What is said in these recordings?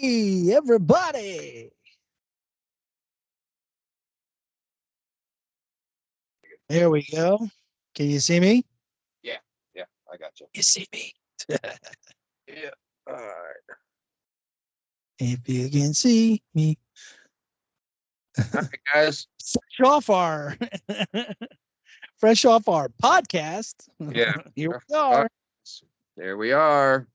Hey, everybody. There we go. Can you see me? Yeah, yeah, I got you. You see me? Yeah. All right. If you can see me. All right, guys. Fresh off our fresh off our podcast. Yeah. Here our we are. podcast. There we are.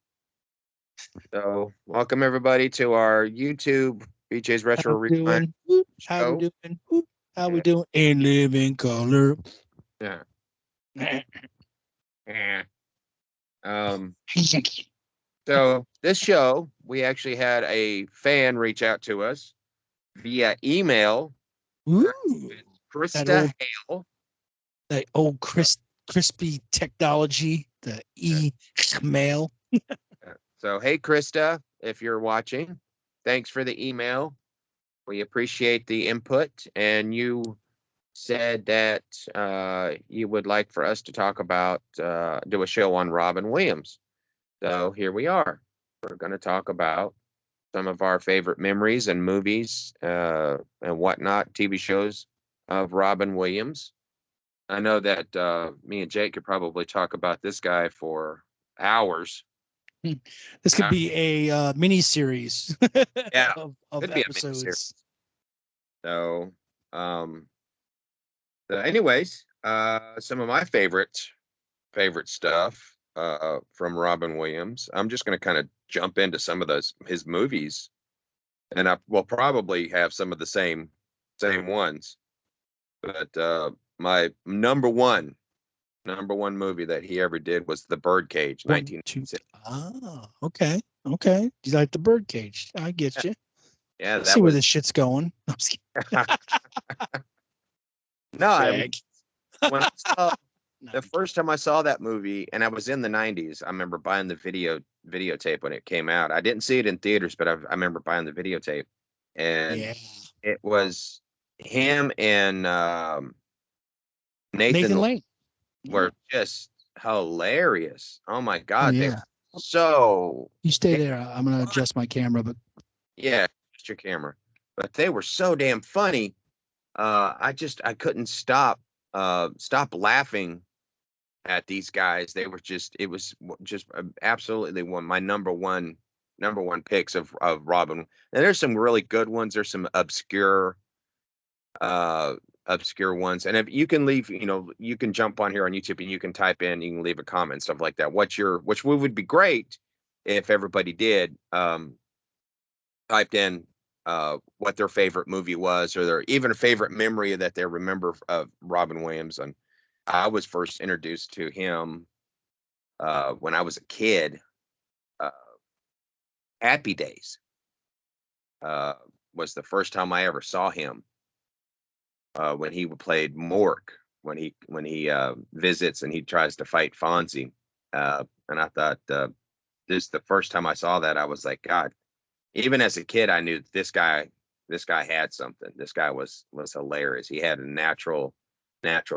So, welcome everybody to our YouTube BJ's How Retro we Rewind doing? Whoop. How we show. doing? Whoop. How we Yeah. doing? In living color. Yeah. Yeah. Um, so this show, we actually had a fan reach out to us via email. Ooh, that Krista old Hale. that old crispy technology, the email. So, hey, Krista, if you're watching, thanks for the email. We appreciate the input, and you said that you would like for us to talk about, do a show on Robin Williams. So here we are. We're going to talk about some of our favorite memories and movies and whatnot, TV shows of Robin Williams. I know that me and Jake could probably talk about this guy for hours. This could be a mini series Yeah, of could be a miniseries. episodes. So, um, anyways, some of my favorite stuff from Robin Williams. I'm just going to kind of jump into some of those his movies, and I will probably have some of the same ones. But my number one movie that he ever did was The Birdcage, One, two. 1996. Okay, okay. You like the birdcage? I get you. Yeah, See that where was this shit's going. no. Fag. When I saw No, the I'm first kidding. time I saw that movie, and I was in the '90s. I remember buying the videotape when it came out. I didn't see it in theaters, but I remember buying the videotape, and Yeah, it was him and Nathan Nathan Lane Lane. Yeah. were just hilarious. Oh my Oh god, they were yeah. so You stay damn there. I'm gonna funny. adjust my camera, but Yeah, just your camera, but they were so damn funny. I couldn't stop laughing at these guys. They were just it was just absolutely one my number one picks of Robin. And there's some really good ones. There's some uh obscure ones. And if you can leave, you can jump on here on YouTube and you can type in, you can leave a comment, stuff like that. Which would be great if everybody did typed in what their favorite movie was or their even a favorite memory that they remember of Robin Williams. And I was first introduced to him when I was a kid. Uh, Happy Days uh, was the first time I ever saw him when he played Mork when he visits and he tries to fight Fonzie. And I thought this the first time I saw that I was like, God. Even as a kid, I knew this guy had something. This guy was hilarious. He had a natural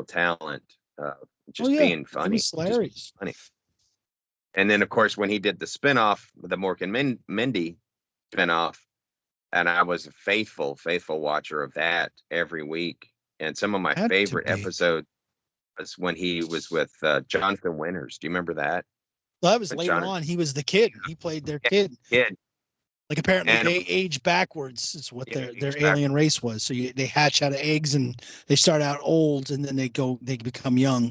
talent, oh just yeah, being he funny, was just hilarious. funny. And then, of course, when he did the spinoff, the Mork and Mindy spinoff, and I was a faithful watcher of that every week. And some of my Had to favorite be. episodes was when he was with Jonathan Winters. Do you remember that? Well, that was With later Jonathan, on. He was the kid. He played their yeah, kid. kid, Like apparently and they age backwards is what yeah, their he's back. alien race was. So they hatch out of eggs and they start out old and then they become young.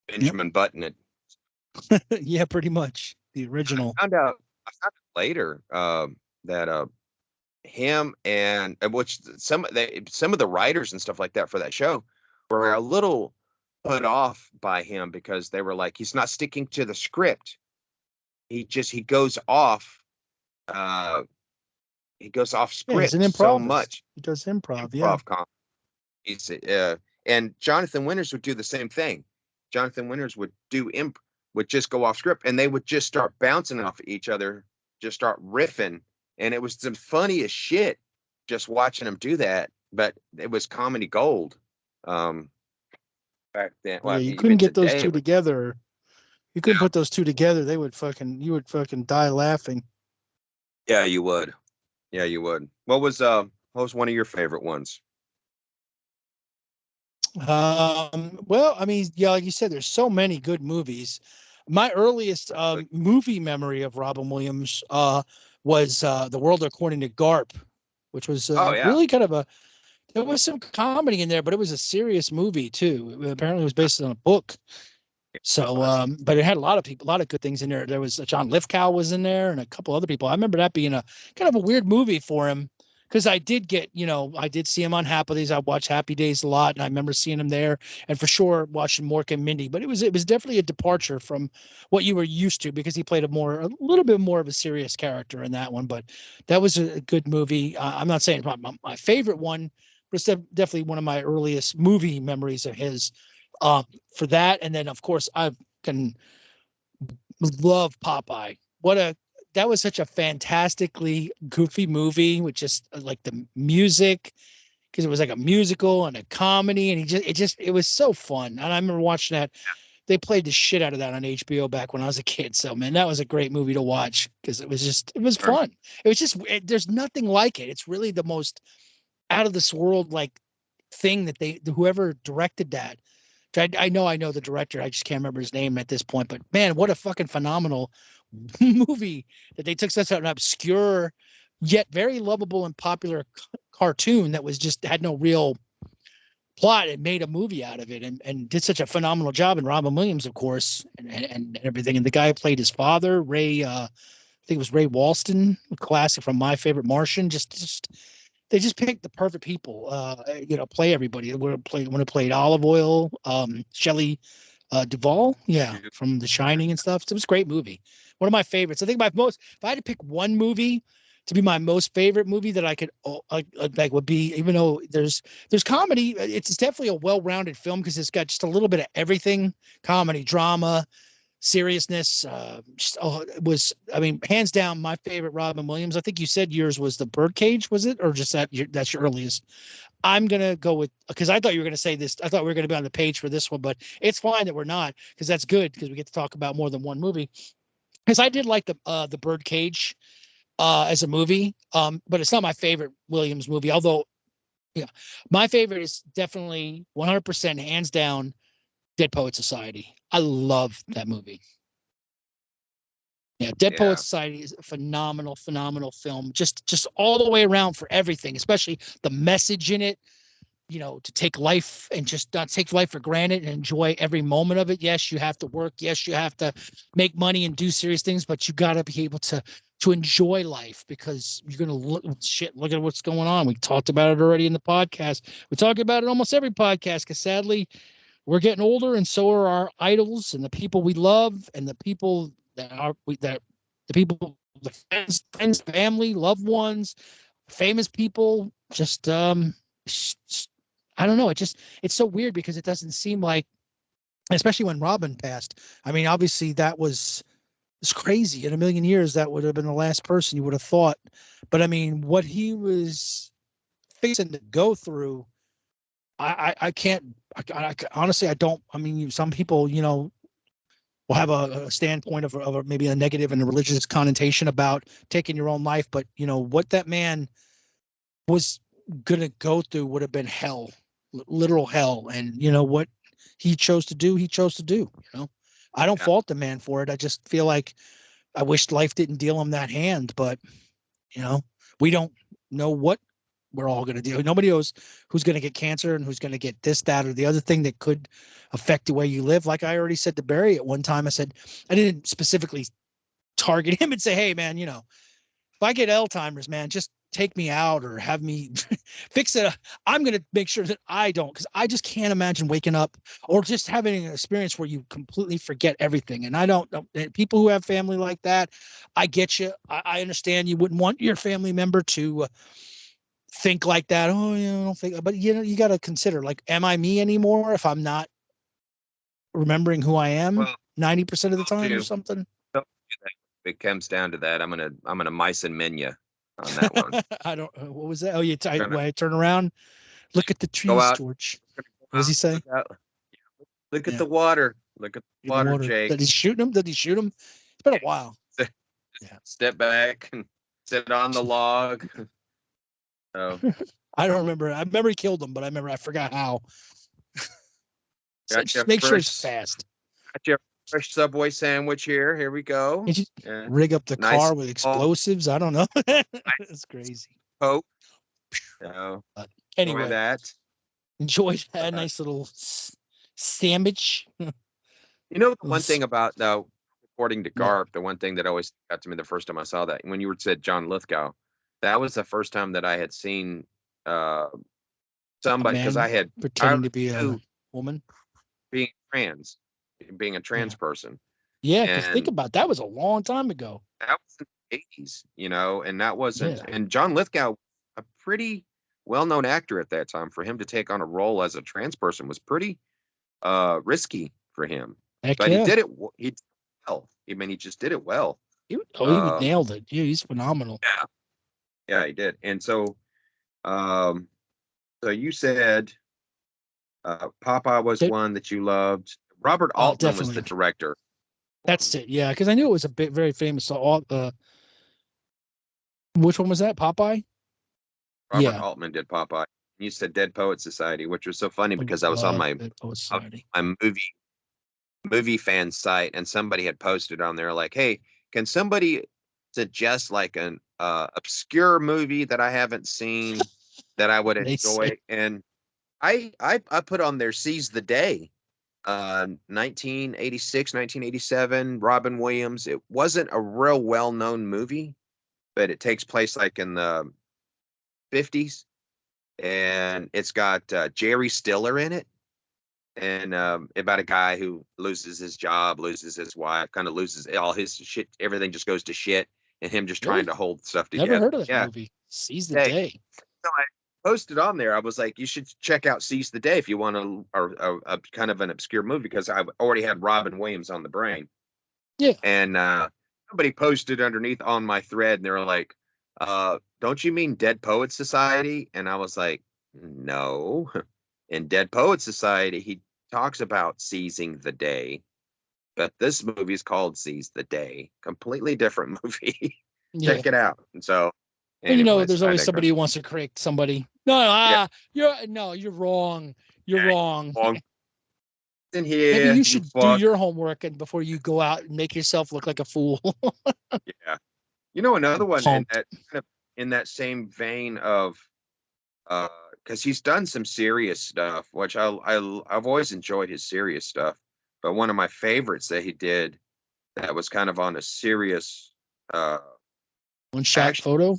Yep. Benjamin Button. Yeah, pretty much the original. I found out later that him and which some of the writers and stuff like that for that show were a little put off by him because they were like he's not sticking to the script. He uh he goes off Yeah, he's an script so improvist. much. He does improv. Yeah. Improv comedy. He's and Jonathan Winters would do the same thing. Jonathan Winters would just go off script and they would just start bouncing off each other, just start riffing, and it was the funniest shit just watching them do that. But it was comedy gold. Um, Back then, Yeah, well, you couldn't even get those today, two it was together. You couldn't put those two together. You would fucking die laughing. Yeah, you would. Yeah, you would. What was one of your favorite ones? Well, I mean, yeah, like you said, there's so many good movies. My earliest movie memory of Robin Williams was The World According to Garp, which was Oh yeah. really kind of a there was some comedy in there, but it was a serious movie too. Apparently, it was based on a book. So, but it had a lot of people, a lot of good things in there. There was John Lithgow was in there, and a couple other people. I remember that being a kind of a weird movie for him because I did get, I did see him on Happy Days. I watched Happy Days a lot, and I remember seeing him there, and for sure watching Mork and Mindy. But it was definitely a departure from what you were used to because he played a little bit more of a serious character in that one. But that was a good movie. I'm not saying it's my favorite one, but it's definitely one of my earliest movie memories of his. For that, and then of course I can love Popeye. That was such a fantastically goofy movie with just like the music because it was like a musical and a comedy, and it was so fun. And I remember watching that. They played the shit out of that on HBO back when I was a kid. So man, that was a great movie to watch because it was Sure. fun. It was there's nothing like it. It's really the most out of this world like thing that whoever directed that. I know the director. I just can't remember his name at this point. But man, what a fucking phenomenal movie that they took such an obscure yet very lovable and popular cartoon that was just had no real plot and made a movie out of it and did such a phenomenal job. And Robin Williams, of course, and everything. And the guy who played his father, Ray, I think it was Ray Walston, a classic from My Favorite Martian. Just they just picked the perfect people, play everybody. When it played Olive Oil, Shelley Duvall, yeah, from The Shining and stuff. So it was a great movie. One of my favorites. I think if I had to pick one movie to be my most favorite movie that I could like would be, even though there's comedy, it's definitely a well-rounded film because it's got just a little bit of everything: comedy, drama, seriousness. It was, I mean, hands down my favorite Robin Williams. I think you said yours was The Birdcage, was it, or just that's your earliest? I'm gonna go with because I thought you were gonna say this. I thought we were gonna be on the page for this one, but it's fine that we're not because that's good because we get to talk about more than one movie. Because I did like the Birdcage as a movie, but it's not my favorite Williams movie. Although, yeah, my favorite is definitely 100% hands down Dead Poet Society. I love that movie. Yeah, Dead Poet Yeah. Society is a phenomenal, phenomenal film. Just all the way around for everything, especially the message in it. To take life and just not take life for granted and enjoy every moment of it. Yes, you have to work. Yes, you have to make money and do serious things, but you got to be able to enjoy life because you're gonna look at what's going on. We talked about it already in the podcast. We talk about it almost every podcast because sadly we're getting older, and so are our idols and the people we love and the people the people, the friends, family, loved ones, famous people. I don't know. It's so weird because it doesn't seem like, especially when Robin passed. I mean, obviously that was it's crazy. In a million years, that would have been the last person you would have thought. But I mean, what he was fixing to go through, I can't. Honestly, I don't. I mean, some people, will have a standpoint of maybe a negative and a religious connotation about taking your own life. But what that man was gonna go through would have been hell, literal hell. And what he chose to do, he chose to do. I don't Yeah. fault the man for it. I just feel like I wished life didn't deal him that hand. But you know, we don't know what we're all going to do. Nobody knows who's going to get cancer and who's going to get this, that, or the other thing that could affect the way you live. Like I already said to Barry at one time, I said I didn't specifically target him and say, hey man, if I get Alzheimer's, man, just take me out or have me fix it. I'm going to make sure that I don't, because I just can't imagine waking up or just having an experience where you completely forget everything. And I don't know people who have family like that. I get you. I understand you wouldn't want your family member to think like that. Oh, I don't think, but you got to consider, like, am I me anymore if I'm not remembering who I am Well, 90% of the don't time or you something? don't do that. If it comes down to that, I'm gonna mice and min you on that one. I don't, what was that? Oh, We're gonna when I turn around, look at the go trees, out. George. We're gonna What go does he out. say? Look out. Look at Yeah. the water. Look at the In the water, water. Jake. Did he shoot him? It's been a while. Yeah. Step back and sit on the log. Oh, I don't remember. I remember he killed him, but I forgot how. So got just you make sure it's fresh, fast. got you a fresh Subway sandwich here. Here we go. And just Yeah. rig up the Nice car with explosives. I don't know. It's crazy. Coke. So enjoy Anyway, that. enjoy that Uh, nice little sandwich. You know, the one thing about though, according to Yeah. Garp, the one thing that always got to me the first time I saw that, when you were said John Lithgow, that was the first time that I had seen uh somebody, because man I pretending to be a knew woman. being trans, being a trans Yeah. person, Yeah, because think and about that was a long time ago. that was in the 80s, you know, and that wasn't, Yeah. and John Lithgow, a pretty well-known actor at that time, for him to take on a role as a trans person was pretty risky for him, Heck but yeah. he did well. I mean, he just did it well. He Um, nailed it. Yeah, he's phenomenal. yeah, he did. And so, um, so you said Popeye was That- one that you loved. Robert Altman was the definitely. director. That's it. Yeah, because I knew it was a bit very famous. So, which one was that? Popeye? Robert Yeah. Altman did Popeye. You said Dead Poet Society, which was so funny I because I was on love my Dead Poet Society. movie fan site, and somebody had posted on there like, "Hey, can somebody suggest like an obscure movie that I haven't seen that I would They say enjoy?" And I put on there Seize the Day, 1986, 1987, Robin Williams. It wasn't a real well-known movie, but it takes place like in the 50s, and it's got Jerry Stiller in it, and about a guy who loses his job, loses his wife, kind of loses all his shit. Everything just goes to shit, and him just trying really to hold stuff never together. heard of that Yeah. movie. Seize the Hey, Day. so I posted on there. I was like, you should check out Seize the Day if you want a kind of an obscure movie, because I've already had Robin Williams on the brain. Yeah. And somebody posted underneath on my thread, and they were like, don't you mean Dead Poet Society? And I was like, no. In Dead Poet Society, he talks about seizing the day, but this movie is called Seize the Day. Completely different movie. Yeah. Check it out. And so, Well, you know, anyways, there's I always digress. somebody who wants to correct somebody. No, Yeah. you're wrong. You're wrong. Long in here, Maybe you should do fuck. your homework and before you go out and make yourself look like a fool. Yeah. You know, another one Pumped. in that same vein of because he's done some serious stuff, which I've always enjoyed his serious stuff. But one of my favorites that he did that was kind of on a serious One shot actually, photo.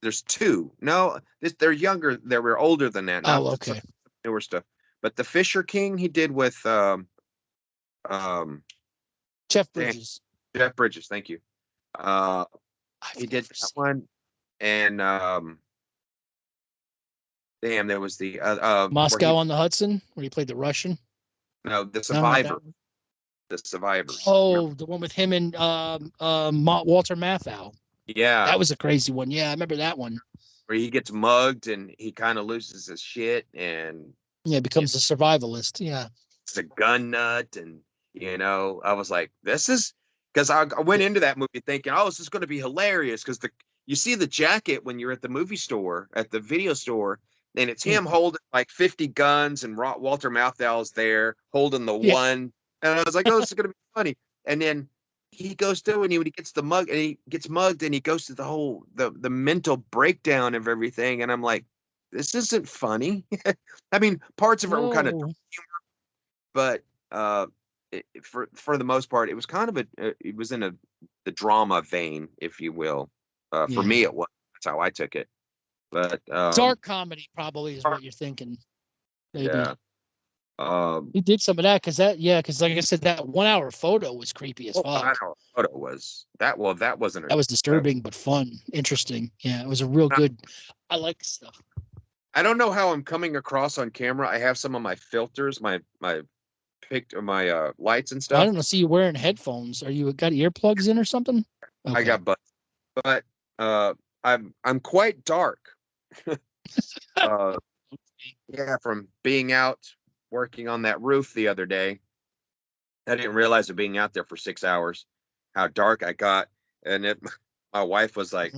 there's two. No, they're younger, they were older than that, not Oh, okay. newer stuff. But the Fisher King he did with Jeff Bridges. Jeff Bridges, thank you. He did that one, and damn, there was the Moscow on the Hudson, where he played the Russian. no, the No, not that Survivor. one. The Survivors. Oh, Remember? the one with him and Walter Matthau. Yeah, That was a crazy one. Yeah, I remember that one. where he gets mugged and he kind of loses his shit and Yeah, becomes a survivalist. Yeah. it's a gun nut. And you know, I was like, this is because I went into that movie thinking, oh, this is going to be hilarious, because you see the jacket when you're at the movie store, at the video store, and it's him holding like 50 guns, and Walter Matthau's there holding the one, and I was like, oh, this is going to be funny. And then he goes through, and he gets the mug, and he gets mugged, and he goes to the whole the mental breakdown of everything, and I'm like, this isn't funny. I mean, parts of it were kind of humor, but for the most part, it was kind of it was in the drama vein, if you will. For me, it was. That's how I took it. But dark comedy probably is what you're thinking. Maybe. Yeah. He did some of that because like I said, that 1 hour photo was creepy as fuck. 1 hour photo was that. Well, that wasn't. That was disturbing, but fun, interesting. Yeah, it was a real good. I like the stuff. I don't know how I'm coming across on camera. I have some of my filters, my lights and stuff. I don't know. See you wearing headphones. Are you got earplugs in or something? Okay. I got but I'm quite dark. Yeah, from being out working on that roof the other day. I didn't realize it being out there for 6 hours, how dark I got. And my wife was like,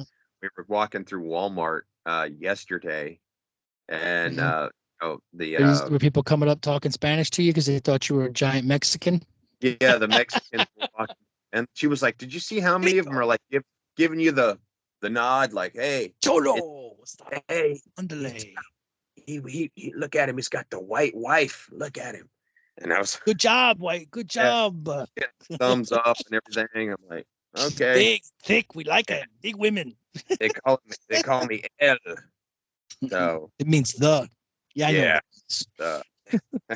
we were walking through Walmart yesterday, and Mhm. oh, the Were people coming up talking Spanish to you because they thought you were a giant Mexican? yeah, the Mexicans were walking, and she was like, "Did you see how many of them are like giving you the nod, like, hey, it, Cholo, stop, hey, he's underlay. he look at him, he's got the white wife, look at him," and I was Good job, White. Good yeah, job. yeah, thumbs up and everything. I'm like, She's okay, big, thick. We like yeah, her. Big women. they call me El, so It means the. Yeah, I know what yeah, it means. uh,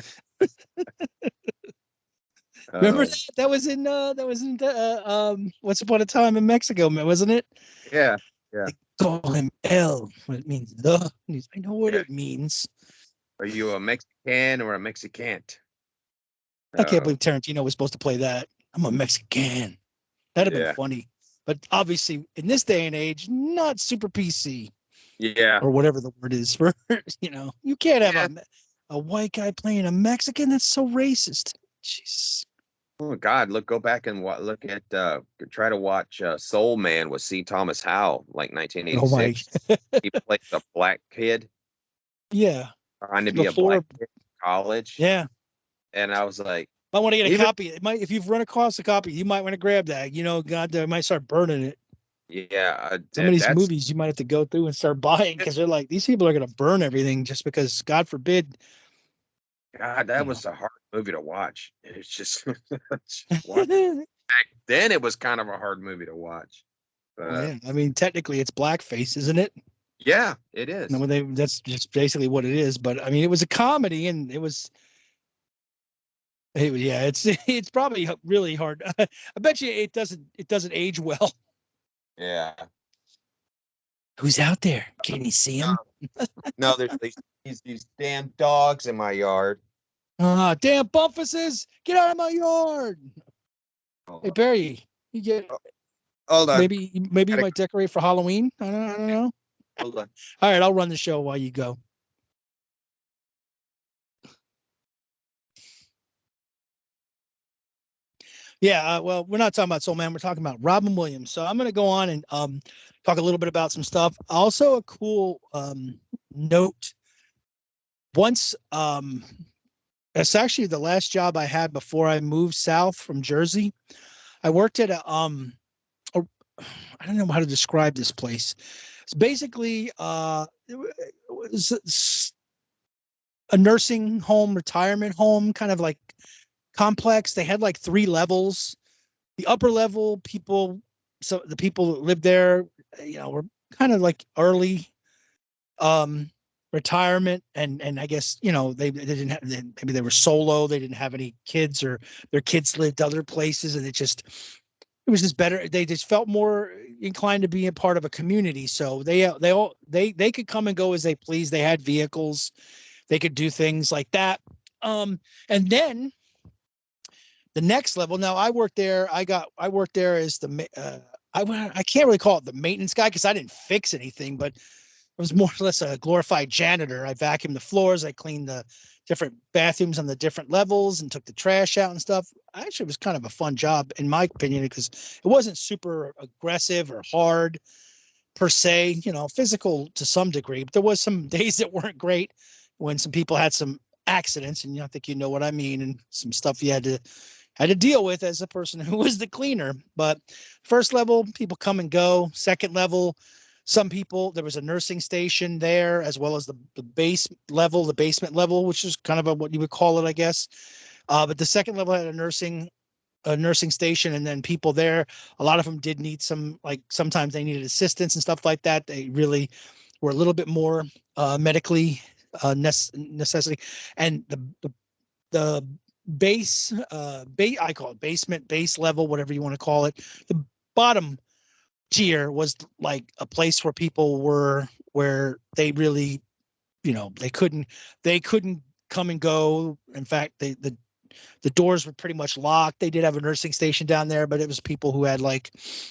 Remember oh that? That was in Once Upon a Time in Mexico, wasn't it? yeah, yeah, They call him El. What it means the. I know what yeah. it means. Are you a Mexican or a Mexicant? I can't Oh believe Tarantino was supposed to play that. I'm a Mexican. That'd have been yeah, funny. But obviously, in this day and age, not super PC yeah, or whatever the word is for, you can't have yeah. a white guy playing a Mexican. That's so racist. Jeez. Oh God, go back and look at try to watch Soul Man with C. Thomas Howell, like Oh my. 1986. He plays a black kid Yeah. trying to be a black Before. kid in college, Yeah. and I was like, I want to get a even copy. It might, if you've run across a copy, you might want to grab that. God, I might start burning it. yeah, Some of these that's movies you might have to go through and start buying because they're like, these people are going to burn everything just because, God forbid, God, you that know. was a hard movie to watch. It's just, it's just watch. Then it was kind of a hard movie to watch, but Well, yeah. I mean, technically, it's blackface, isn't it? yeah, it is. No, that's just basically what it is. But I mean, it was a comedy, and yeah, it's probably really hard. I bet you it doesn't age well. Yeah. Who's out there? Can you see him? No, there's these damn dogs in my yard. Ah, damn Bumfuses, get out of my yard! Hold Hey on. Barry, you get Oh, hold on. maybe you might decorate for Halloween. I don't know. Hold on. All right, I'll run the show while you go. Yeah, well, we're not talking about Soul Man. We're talking about Robin Williams. So I'm going to go on and talk a little bit about some stuff. Also, a cool note. Once, it's actually the last job I had before I moved south from Jersey. I worked at a I don't know how to describe this place. It's basically it was a nursing home, retirement home, kind of like complex. They had like 3 levels. The upper level people, so the people that lived there, were kind of like early um retirement, and I guess they didn't have, maybe they were solo, they didn't have any kids, or their kids lived other places, and it was just better. They just felt more inclined to be a part of a community. So they could come and go as they please. They had vehicles, they could do things like that. And then the next level. Now I worked there. I worked there as I can't really call it the maintenance guy because I didn't fix anything, but I was more or less a glorified janitor. I vacuumed the floors, I cleaned the different bathrooms on the different levels and took the trash out and stuff. Actually, it was kind of a fun job in my opinion because it wasn't super aggressive or hard per se, physical to some degree, but there was some days that weren't great when some people had some accidents, and I think you know what I mean, and some stuff you had to deal with as a person who was the cleaner. But first level, people come and go. Second level, some people, there was a nursing station there, as well as the basement level, which is kind of what you would call it, I guess. But the second level had a nursing station, and then people there, a lot of them did need like sometimes they needed assistance and stuff like that. They really were a little bit more medically necessity. And the I call it basement, base level, whatever you want to call it. The bottom tier was like a place where people were, where they really, they couldn't come and go. In fact, the doors were pretty much locked. They did have a nursing station down there, but it was people who had like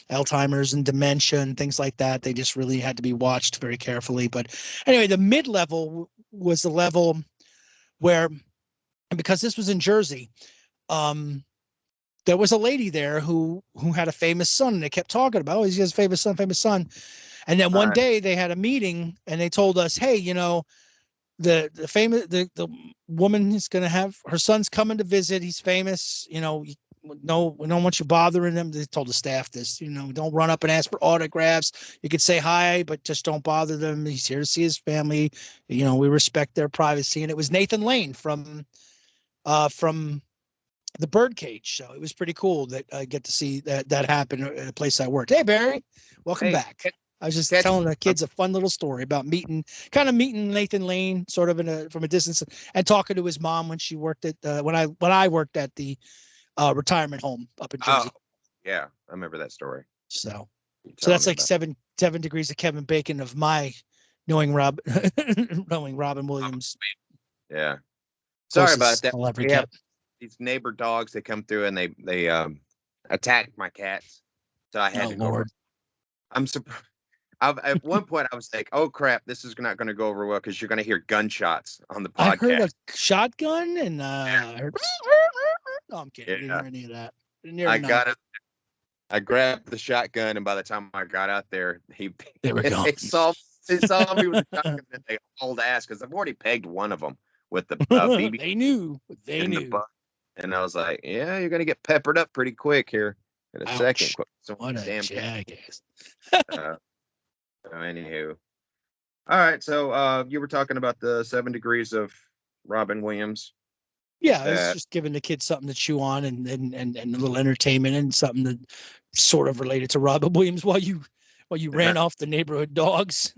Alzheimer's and dementia and things like that. They just really had to be watched very carefully. But anyway, the mid level was the level where, and because this was in Jersey, um, there was a lady there who had a famous son, and they kept talking about, oh, he has a famous son, famous son. And then one day they had a meeting and they told us, hey, you know, the famous the woman is going to have her son's coming to visit. He's famous. You know, no, we don't want you bothering him. They told the staff this, you know, don't run up and ask for autographs. You could say hi, but just don't bother them. He's here to see his family. You know, we respect their privacy. And it was Nathan Lane from the Birdcage. So it was pretty cool that I get to see that happen at a place I worked. Hey, Barry, welcome back. I was just telling the kids a fun little story about meeting Nathan Lane sort of from a distance and talking to his mom when she worked at when I worked at the retirement home up in Jersey. Oh, yeah, I remember that story. So that's like 7 degrees of Kevin Bacon of my knowing Robin Williams. Yeah. Sorry about that. I'll ever We get. have these neighbor dogs that come through and they attacked my cats. So I had to go. Lord. I'm surprised. At one point, I was like, "Oh crap, this is not going to go over well because you're going to hear gunshots on the podcast." I heard a shotgun, and I heard. No, I'm kidding. Yeah. I didn't hear any of that. I got it. I grabbed the shotgun, and by the time I got out there, There we go. they saw me with the shotgun, and they hauled ass because I've already pegged one of them with the BB. They knew. They knew. And I was like, "Yeah, you're going to get peppered up pretty quick here in a second." So what a jackass. So anywho, all right. So you were talking about the 7 degrees of Robin Williams. Yeah, it's just giving the kids something to chew on and a little entertainment and something that sort of related to Robin Williams while you ran off the neighborhood dogs.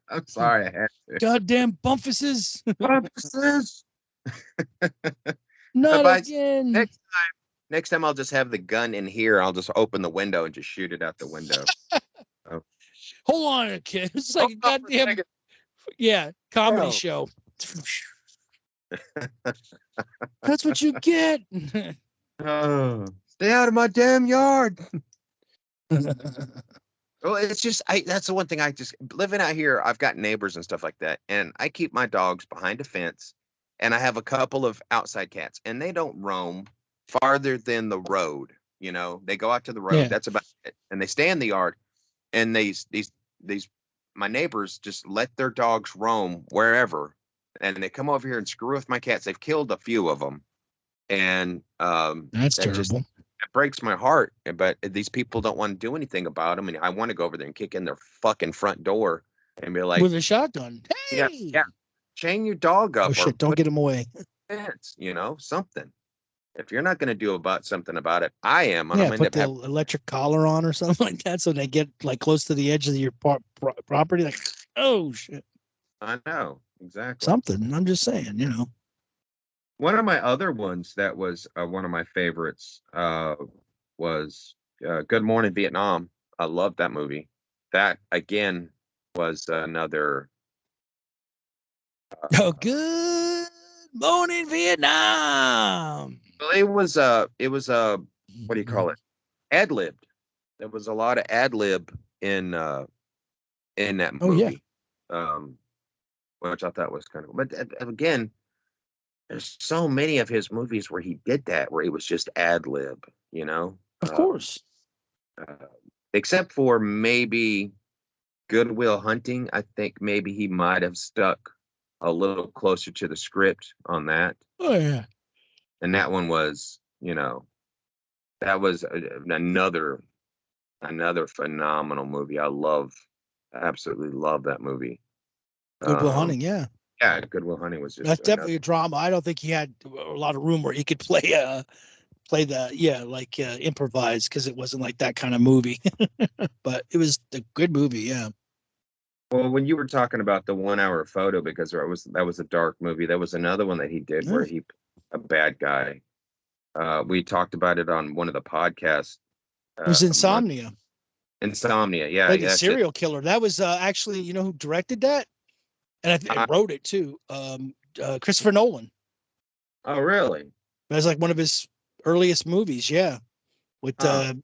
I'm sorry, I had to. Goddamn Bumpfuses. Bumpfuses. Not again. Next time I'll just have the gun in here. I'll just open the window and just shoot it out the window. Hold on, kid. It's like a goddamn comedy show. That's what you get. Stay out of my damn yard. Well, it's just that's the one thing I just living out here. I've got neighbors and stuff like that, and I keep my dogs behind a fence, and I have a couple of outside cats, and they don't roam farther than the road. You know, they go out to the road. Yeah. That's about it, and they stay in the yard. And these my neighbors just let their dogs roam wherever, and they come over here and screw with my cats. They've killed a few of them, and that's terrible. It breaks my heart. But these people don't want to do anything about them, and I want to go over there and kick in their fucking front door and be like, with a shotgun. Hey! Yeah, chain your dog up. Oh shit! Don't get him away. Fence, you know, something. If you're not going to do something about it, I am. And put the electric collar on or something like that, so they get like close to the edge of your property. Like, oh shit! I know exactly. Something. I'm just saying, you know. One of my other ones that was one of my favorites was Good Morning Vietnam. I love that movie. That again was another. Good Morning Vietnam. Well, it was what do you call it? Ad-libbed. There was a lot of ad-lib in that movie. Oh yeah. Which I thought was kind of, but again, there's so many of his movies where he did that, where it was just ad-lib, you know. Of course. Except for maybe Good Will Hunting, I think maybe he might have stuck a little closer to the script on that. Oh yeah. And that one was, you know, that was another phenomenal movie. I absolutely love that movie. Good Will Hunting, yeah. Yeah, Good Will Hunting was just. That's definitely a drama. I don't think he had a lot of room where he could play improvise, because it wasn't like that kind of movie. But it was a good movie, yeah. Well, when you were talking about the 1 hour photo, because that was a dark movie, there was another one that he did where he a bad guy. We talked about it on one of the podcasts. It was Insomnia. Insomnia, yeah. Like a serial killer. That was actually, you know who directed that? And I wrote it too. Christopher Nolan. Oh, really? That was like one of his earliest movies, yeah. With God,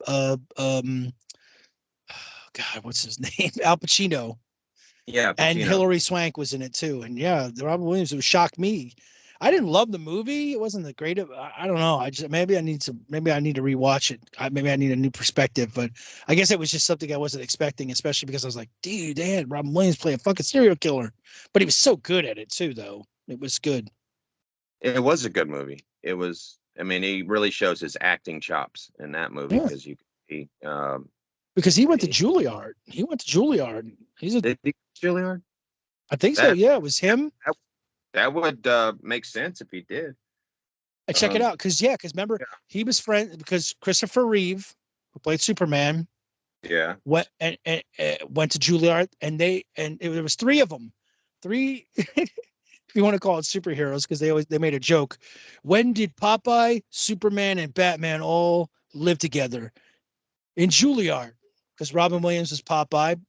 what's his name? Al Pacino. Yeah, Pacino. And Hilary Swank was in it too. And yeah, the Robin Williams, it shocked me. I didn't love the movie. It wasn't the great. I don't know. Maybe I need to rewatch it. Maybe I need a new perspective. But I guess it was just something I wasn't expecting, especially because I was like, dude, they had Robin Williams play a fucking serial killer, but he was so good at it too, though. It was good. It was a good movie. It was. I mean, he really shows his acting chops in that movie because because he went to Juilliard. He went to Juilliard. Did he Juilliard? I think so. Yeah, it was him. That would make sense if he did. Check it out, because remember he was friend because Christopher Reeve, who played Superman, went went to Juilliard, and there was three of them, if you want to call it superheroes, because they made a joke. When did Popeye, Superman, and Batman all live together? In Juilliard, because Robin Williams was Popeye,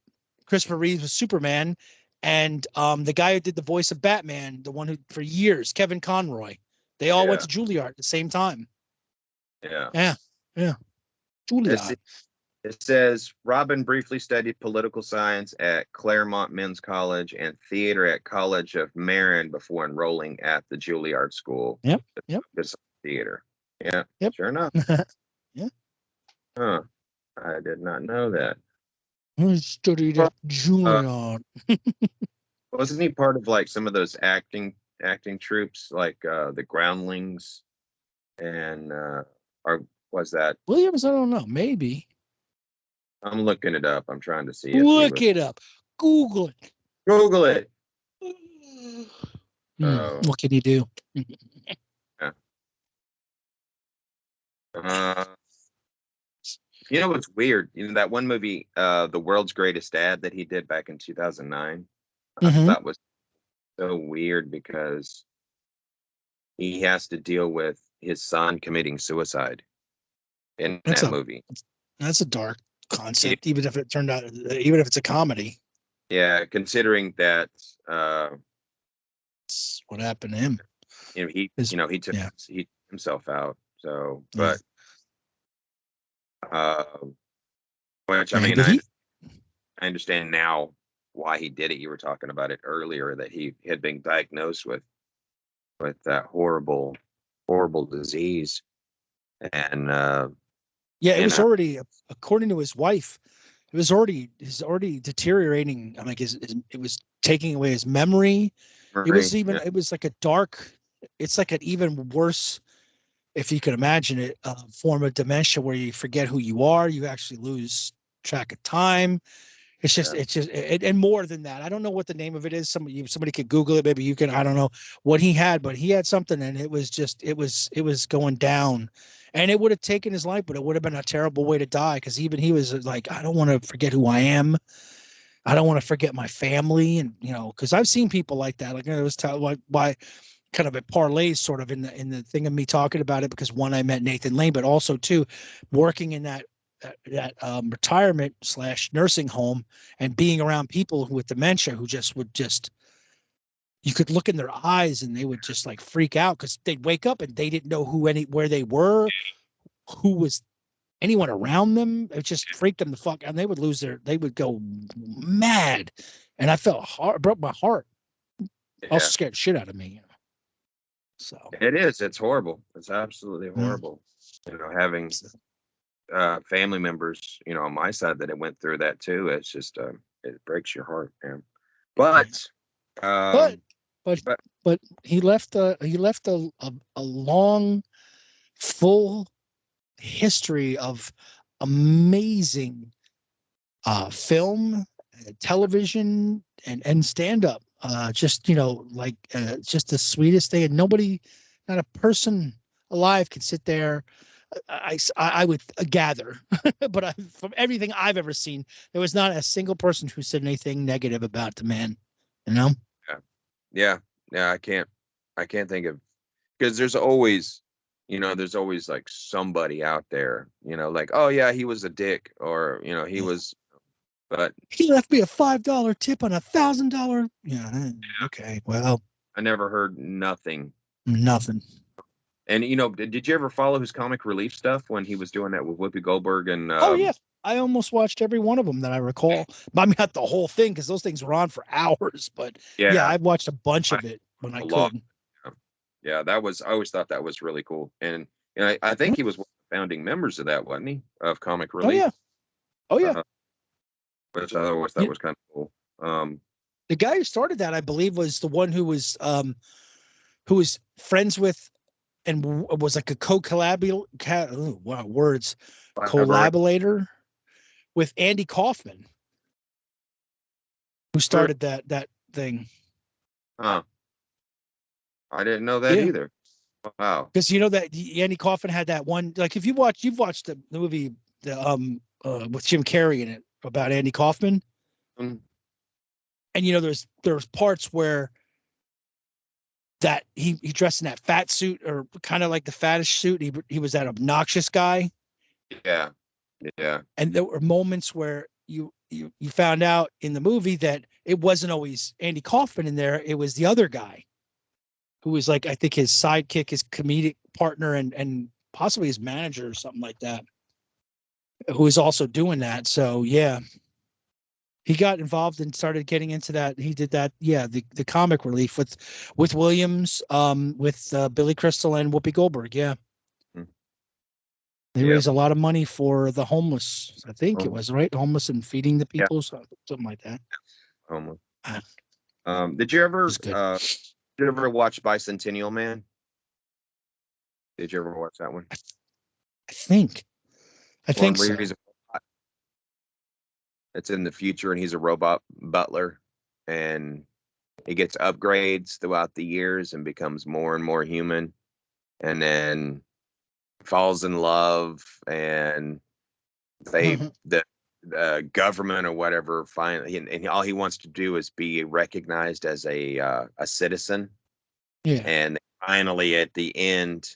Christopher Reeve was Superman, and the guy who did the voice of Batman, the one who for years, Kevin Conroy, they all went to Juilliard at the same time. Yeah. Juilliard. It says Robin briefly studied political science at Claremont Men's College and theater at College of Marin before enrolling at the Juilliard School. Yep. Theater. Yeah. Yep. Sure enough. Yeah. Huh. I did not know that. He studied at Juilliard. Wasn't he part of like some of those acting troops, like the Groundlings, and or was that Williams? I don't know. Maybe. I'm looking it up. I'm trying to see. Look it up. Google it. Google it. What can you do? You know what's weird? You know that one movie, The World's Greatest Dad, that he did back in 2009. I thought was so weird because he has to deal with his son committing suicide in that movie. That's a dark concept, even if it's a comedy. Yeah, considering that what happened to him. He took himself out. So, but which I mean, I understand now why he did it. You were talking about it earlier, that he had been diagnosed with that horrible disease, and it was already, according to his wife, it was already deteriorating. I mean, it was taking away his memory. It was it was like a dark. It's like an even worse, if you could imagine it, form of dementia where you forget who you are. You actually lose track of time. It's just, and more than that. I don't know what the name of it is. Somebody could Google it. Maybe you can. I don't know what he had, but he had something, and it was going down, and it would have taken his life, but it would have been a terrible way to die. Because even he was like, I don't want to forget who I am. I don't want to forget my family, and because I've seen people like that. Like it was why. Kind of a parlay sort of in the thing of me talking about it, because one, I met Nathan Lane, but also two, working in that retirement / nursing home and being around people with dementia who you could look in their eyes and they would just like freak out because they'd wake up and they didn't know where they were, who was anyone around them. It just freaked them the fuck out, and they would go mad. And I it broke my heart. Also scared the shit out of me. So it's horrible. It's absolutely horrible. Having family members, on my side that it went through that too. It's just it breaks your heart, man. But he left a long, full history of amazing film, television, and stand up. Just just the sweetest thing, and not a person alive can sit there. I would gather, but from everything I've ever seen, there was not a single person who said anything negative about the man. Yeah. I can't think of, because there's always like somebody out there, like, oh yeah, he was a dick, or he was. But he left me a $5 tip on $1,000. Yeah. Okay. Well, I never heard nothing. Nothing. And did you ever follow his comic relief stuff when he was doing that with Whoopi Goldberg? And oh yeah, I almost watched every one of them that I recall. I mean, not the whole thing, because those things were on for hours. But yeah, I watched a bunch of it when I could. Yeah, that was. I always thought that was really cool, and I think he was one of the founding members of that, wasn't he? Of Comic Oh Relief, yeah. Oh yeah. uh, which I always thought You- was kind of cool. the guy who started that, I believe, was the one who was friends with and was like a words Collaborate. collaborator with Andy Kaufman, who started that thing. Huh. I didn't know that Yeah, either. Wow. because you know that Andy Kaufman had that one. Like if you've watched the movie with Jim Carrey in it about Andy Kaufman, Mm, and you know there's parts where that he dressed in that fat suit or kind of like the fattest suit. He was that obnoxious guy, yeah. Yeah. and there were moments where you found out in the movie that it wasn't always Andy Kaufman in there. It was the other guy who was like, I think his sidekick, his comedic partner, and possibly his manager or something like that, who was also doing that. So yeah, he got involved and started getting into that. He did that. Yeah. The comic relief with Williams, with Billy Crystal and Whoopi Goldberg. Yeah. Mm, They yeah. raised a lot of money for the homeless. I think it Homeless. was right. Homeless and feeding the Yeah. people. So, something like that. Homeless. Ah, Did it was good. you ever watch Bicentennial Man? Did you ever watch that one? I think One so. where he's a robot. It's in the future and he's a robot butler, and he gets upgrades throughout the years and becomes more and more human, and then falls in love, and the government or whatever finally, and all he wants to do is be recognized as a citizen. Yeah. And finally at the end,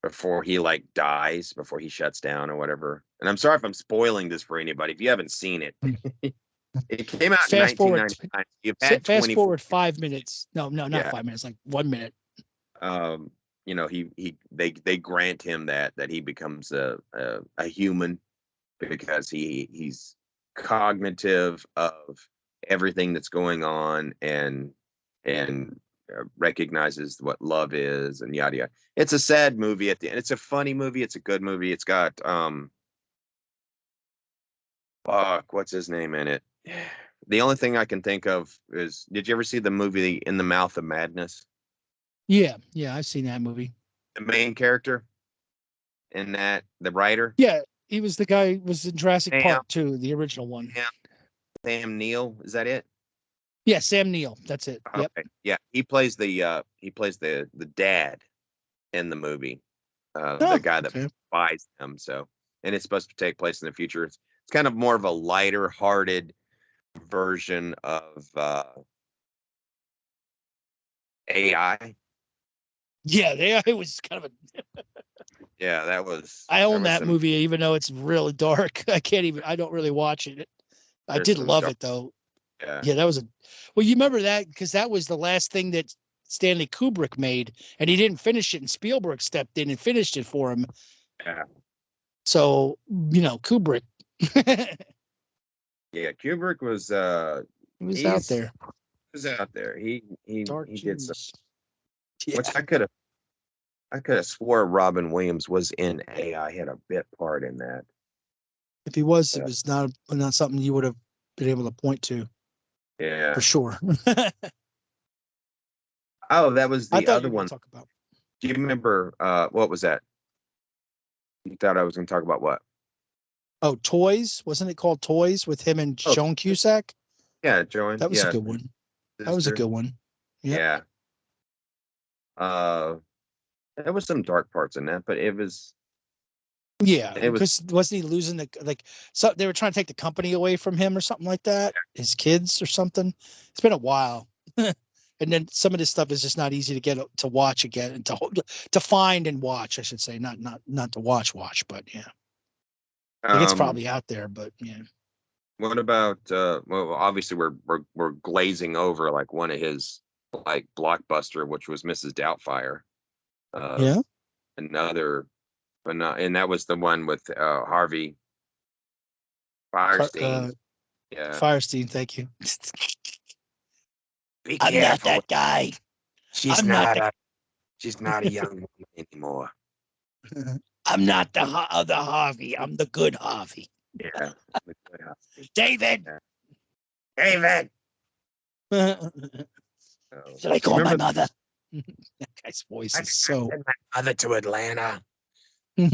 before he like dies, before he shuts down or whatever, and I'm sorry if I'm spoiling this for anybody if you haven't seen it. It came out in Fast forward. 1999. You've had Fast 24. forward 5 minutes. No, not Yeah. 5 minutes. Like 1 minute. They grant him that he becomes a human because he's cognitive of everything that's going on, and recognizes what love is, and yada yada. It's a sad movie at the end. It's a funny movie. It's a good movie. It's got fuck, what's his name in it? The only thing I can think of is, did you ever see the movie In the Mouth of Madness? Yeah. Yeah. I've seen that movie. The main character in that, the writer, Yeah. He was the guy who was in Jurassic Sam, Park too, the original one. Sam Neill. Is that it? Yeah. Sam Neill. That's it. Yep. Okay. Yeah, he plays the dad in the movie. Oh, The guy that okay. buys them. So, and it's supposed to take place in the future. It's kind of more of a lighter hearted version of AI. Yeah. It was kind of a. Yeah, that was. I own that some, movie, even though it's really dark. I don't really watch it. I there's did some love dark- it though. Yeah. Yeah, that was well, you remember that because that was the last thing that Stanley Kubrick made, and he didn't finish it, and Spielberg stepped in and finished it for him. Yeah. So, Kubrick. Yeah, Kubrick was He was out there. was out there. He Dark did some, genius. Yeah. which I could have swore Robin Williams was in AI, had a bit part in that. If he was, it was not something you would have been able to point to Yeah. for sure. Oh, that was I the thought other you were one. gonna talk about. Do you remember what was that? You thought I was going to talk about what? Oh, Toys, wasn't it called Toys with him and Oh. Joan Cusack? Yeah, Joan. That was yeah, a good one. That was a sister. good one. Yep. Yeah. There was some dark parts in that, but it was Yeah, it was because wasn't he losing so they were trying to take the company away from him or something like that? His kids or something. It's been a while. And then some of this stuff is just not easy to get to watch again and to find and watch, I should say, not to watch, but yeah. Like it's probably out there, but yeah. What about well, obviously we're glazing over like one of his like blockbuster, which was Mrs. Doubtfire. Yeah. Another, but not, and that was the one with Harvey Firestein. Yeah. Firestein, thank you. Be I'm not careful. that guy. She's I'm not not She's not a young woman anymore. I'm not the other Harvey. I'm the good Harvey. Yeah. The good Harvey. David. Yeah. David. Should I call my Remember- mother? That guy's voice I is so. sent my mother to Atlanta. You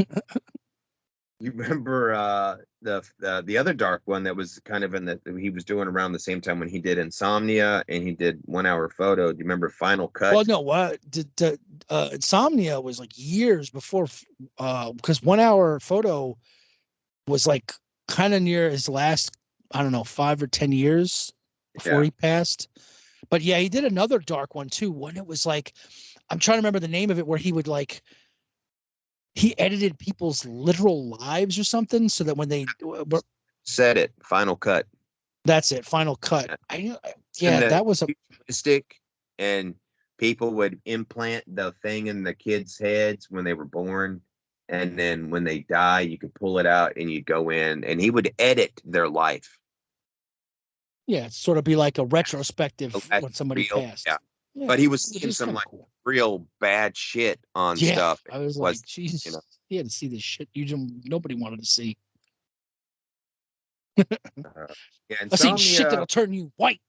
remember the other dark one that was kind of in the he was doing around the same time when he did Insomnia and he did 1 Hour Photo. Do you remember Final Cut? Well, no, what Insomnia was like years before, because 1 Hour Photo was like kind of near his last, I don't know, 5 or 10 years before he passed. But yeah, he did another dark one too. When it was like, I'm trying to remember the name of it, where he would like, he edited people's literal lives or something, so that when they Said it. Final Cut. that's it, Final Cut. That was a stick, and people would implant the thing in the kids' heads when they were born, and then when they die, you could pull it out and you'd go in, and he would edit their life. yeah, sort of be like a retrospective That's when somebody real, passed. yeah. Yeah, But he was which seeing is some kinda like cool. real bad shit on stuff. I was like, Jesus, you know. he had to see this shit nobody wanted to see. Yeah, I've seen shit that'll turn you white.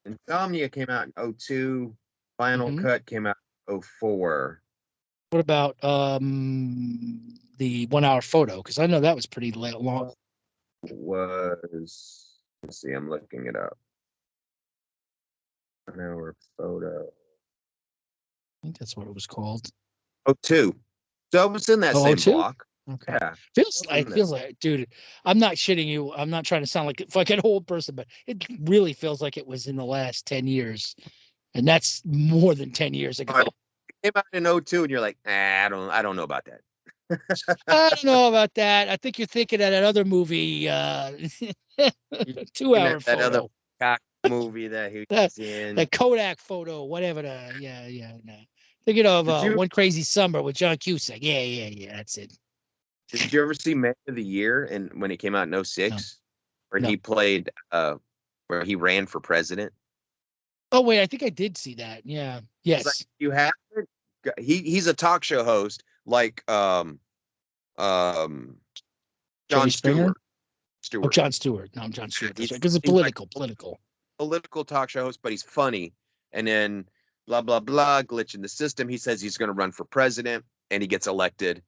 Insomnia came out in 2002. Final Cut came out in 2004. What about the 1 Hour Photo? Because I know that was pretty long. Let's see, I'm looking it up. 1 Hour Photo. I think that's what it was called. 2002. So it was in that same 02? block. Okay. Yeah. Feels like, dude, I'm not shitting you. I'm not trying to sound like a fucking old person, but it really feels like it was in the last 10 years. And that's more than 10 years ago. It came out in 2002, and you're like, I don't know about that. I don't know about that. I think you're thinking of that other movie, 2 Hour that Photo. other cock movie that he was in. The Kodak Photo, whatever. No. Thinking of One Crazy Summer with John Cusack. Yeah. That's it. Did you ever see Man of the Year and when it came out in 2006? Where he played where he ran for president? Oh wait, I think I did see that. Yeah. Yes. Like, you have it? He's a talk show host like Jon Stewart. Oh, Jon Stewart. No, I'm Jon Stewart. Because it's political. Political talk show host, but he's funny. And then blah blah blah, glitch in the system. He says he's going to run for president, and he gets elected.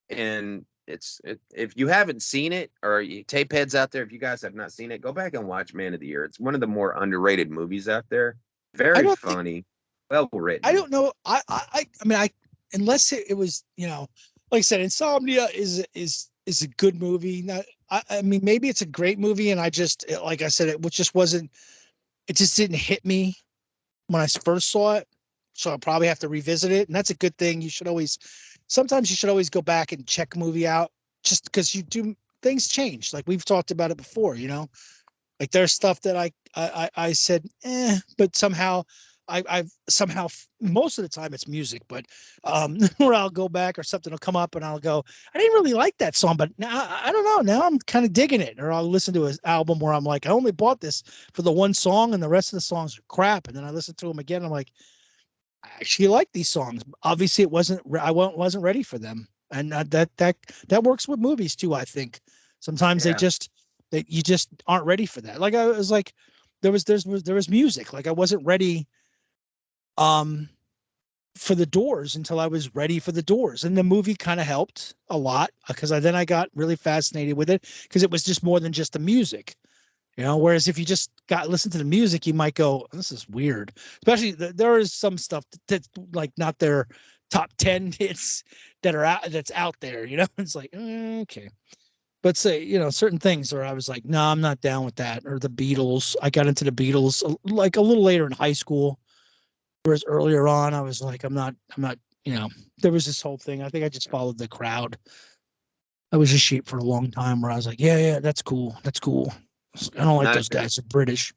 And if you haven't seen it, or you tape heads out there, if you guys have not seen it, go back and watch Man of the Year. It's one of the more underrated movies out there. Very funny, well written. I don't know. I mean, unless it was, like I said, Insomnia is a good movie. I mean, maybe it's a great movie, and like I said, it just didn't hit me when I first saw it. So I'll probably have to revisit it, and that's a good thing. Sometimes you should always go back and check a movie out, just because things change. Like we've talked about it before, like there's stuff that I said, but somehow I've somehow most of the time it's music, but where I'll go back or something will come up and I'll go, I didn't really like that song, but now I don't know. Now I'm kind of digging it. Or I'll listen to an album where I'm like, I only bought this for the one song and the rest of the songs are crap. And then I listen to them again. I'm like, I actually like these songs. Obviously I wasn't ready for them. And that works with movies too. I think sometimes you just aren't ready for that. Like I was like, there was music. Like I wasn't ready for the Doors until I was ready for the Doors, and the movie kind of helped a lot because I got really fascinated with it because it was just more than just the music, whereas if you just listen to the music, you might go, this is weird. Especially there is some stuff that's like not their top 10 hits that's out there, it's like, okay. But say, certain things where I was like, no, I'm not down with that. Or the Beatles. I got into the Beatles like a little later in high school. Whereas earlier on, I was like, I'm not, there was this whole thing. I think I just followed the crowd. I was a sheep for a long time where I was like, yeah, that's cool. That's cool. I don't like those guys. They're British.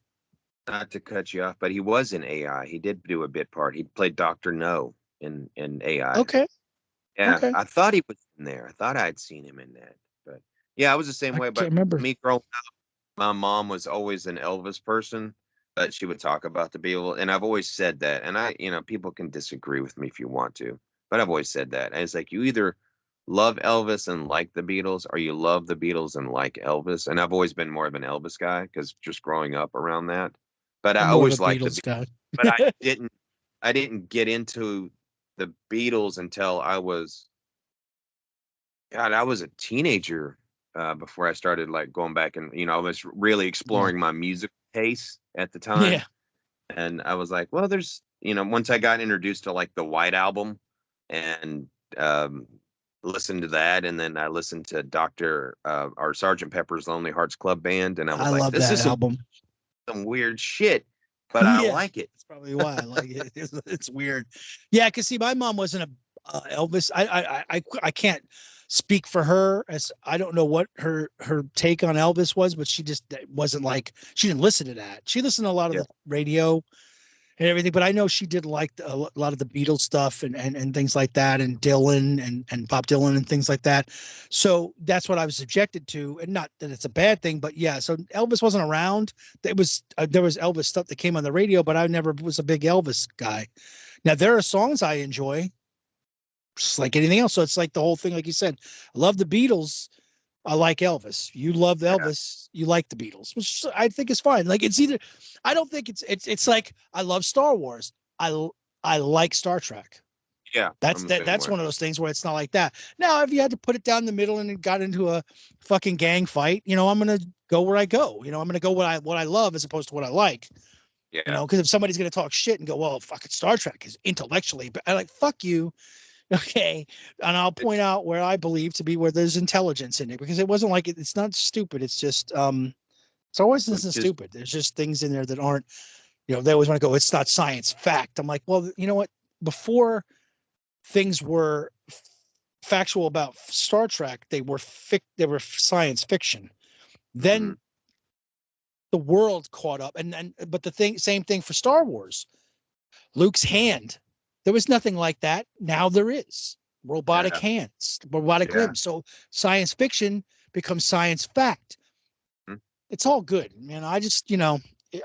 Not to cut you off, but he was in AI. He did do a bit part. He played Dr. No in AI. Okay. Yeah. Okay. I thought he was in there. I thought I'd seen him in that. But yeah, I was the same way. But remember. Me growing up, my mom was always an Elvis person. but she would talk about the Beatles, and I've always said that. And people can disagree with me if you want to, but I've always said that. And it's like you either love Elvis and like the Beatles, or you love the Beatles and like Elvis. And I've always been more of an Elvis guy because just growing up around that. But I I'm more of a always liked the Beatles guy. but I didn't get into the Beatles until I was a teenager before I started like going back and I was really Yeah. exploring my music taste at the time. Yeah. And I was like, well, there's once I got introduced to like the White Album and um, listened to that, and then I listened to Doctor or Sergeant Pepper's Lonely Hearts Club Band, and I was I like, love this that is album. some weird shit, but I Yeah. like it. That's probably why I like it. It's weird. Yeah, because see, my mom wasn't a Elvis. I can't speak for her, as I don't know what her take on Elvis was, but she just wasn't like, she didn't listen to that. She listened to a lot of Yeah. the radio and everything, but I know she did like a lot of the Beatles stuff and things like that, and Dylan and Bob Dylan and things like that. So that's what I was subjected to, and not that it's a bad thing, but yeah. So Elvis wasn't around. There was Elvis stuff that came on the radio, but I never was a big Elvis guy. Now there are songs I enjoy, just like anything else. So it's like the whole thing, like you said, I love the Beatles. I like Elvis. You love Yeah. Elvis. You like the Beatles, which I think is fine. Like it's either, I don't think it's like I love Star Wars. I like Star Trek. Yeah, That's I'm the that. same That's way. one of those things where it's not like that. Now, if you had to put it down the middle and it got into a fucking gang fight, I'm gonna go where I go. I'm gonna go what I love as opposed to what I like. Yeah. Because if somebody's gonna talk shit and go, well, fucking Star Trek is intellectually, but I like fuck you. Okay. And I'll point out where I believe to be where there's intelligence in it, because it wasn't like it's not stupid. It's just it's always isn't Just stupid. There's just things in there that aren't, they always want to go, it's not science fact. I'm like, well, you know what? Before things were factual about Star Trek, they were science fiction. mhm. Then the world caught up, and but same thing for Star Wars. Luke's hand. There was nothing like that. Now there is. Robotic Yeah. hands, robotic Yeah. limbs. So science fiction becomes science fact. Mhm. It's all good, man. I just,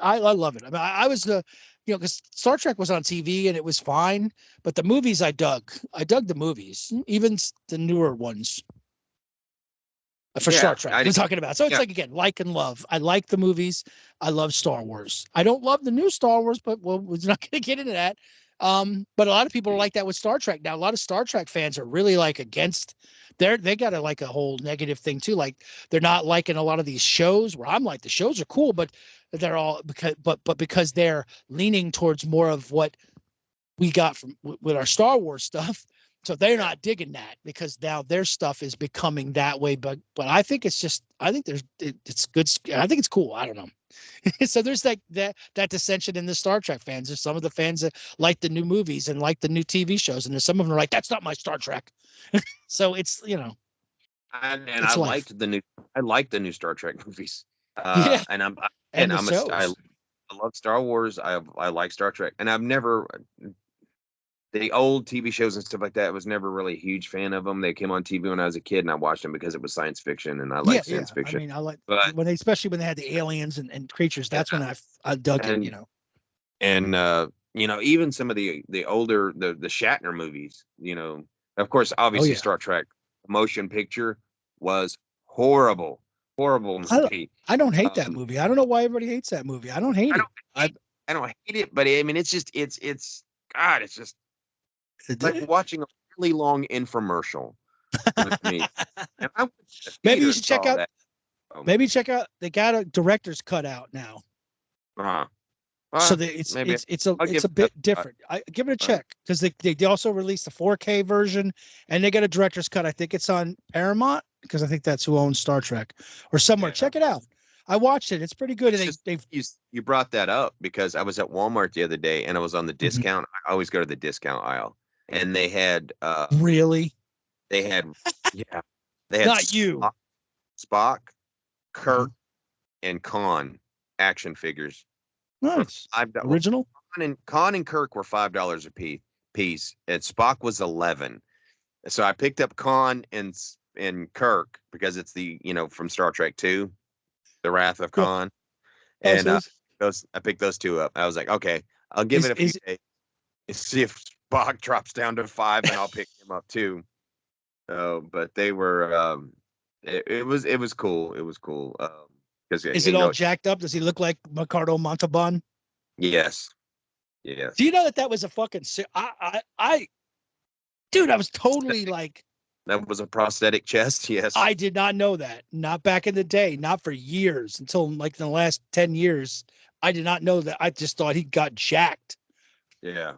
I love it. I mean, I was the, because Star Trek was on TV and it was fine, but the movies I dug. I dug the movies, even the newer ones for Star Yeah. Trek. We're talking about. So it's Yeah. like, again, like and love. I like the movies. I love Star Wars. I don't love the new Star Wars, but we're not going to get into that. But a lot of people are like that with Star Trek. Now, a lot of Star Trek fans are really like against. They got like a whole negative thing too. Like they're not liking a lot of these shows. Where I'm like, the shows are cool, but they're all because they're leaning towards more of what we got from with our Star Wars stuff. So they're not digging that because now their stuff is becoming that way. But I think it's just, I think it's good. I think it's cool. I don't know. So there's like that dissension in the Star Trek fans. There's some of the fans that like the new movies and like the new TV shows, and there's some of them are like, that's not my Star Trek. So it's, And it's life. I liked the new Star Trek movies. Yeah, And and the shows. I love Star Wars. I like Star Trek, and I've never the old TV shows and stuff like that. I was never really a huge fan of them. They came on TV when I was a kid, and I watched them because it was science fiction, and I Yeah, like yeah. science I fiction. mean, I like But especially when they had the aliens and creatures. yeah, That's when I dug it. and and even some of the older the Shatner movies. Of course, Oh obviously yeah. Star Trek motion picture was horrible I movie. I don't hate that Um, movie. I don't know why everybody hates that movie. I don't hate I it. don't hate I don't hate it, but I mean, it's just it's God, it's just like watching a really long infomercial with me. And I went to the Maybe theater you and should check saw out. that. Maybe check out. They got a director's cut out now, Uh, so maybe I'll it's give a it bit different. I give it a uh, check because they also released the 4K version, and they got a director's cut. I think it's on Paramount because I think that's who owns Star Trek or somewhere. yeah. Check it out. I watched it. It's pretty good. It's And just they've you brought that up because I was at Walmart the other day and I was on the Mhm. discount. I always go to the discount aisle, and Really they had yeah they had not you. Spock, Kirk, Uh-huh. and Khan action figures for Nice well, original. Khan and Kirk were $5 a piece, and Spock was 11. So I picked up Khan and Kirk because it's the from Star Trek 2, The Wrath of Yeah. Khan, Oh, and so this. picked those two up. I was like, okay, I'll give it a few days and see if Spock drops down to 5, and I'll pick him up too. But they were, it was cool. It was cool. Because is it all jacked up? Does he look like Ricardo Montalban? Yes. Yes. Do you know that was a fucking? Dude, I was totally like. That was a prosthetic chest. Yes. I did not know that. Not back in the day. Not for years. Until like in the last 10 years. I did not know that. I just thought he got jacked. Yeah.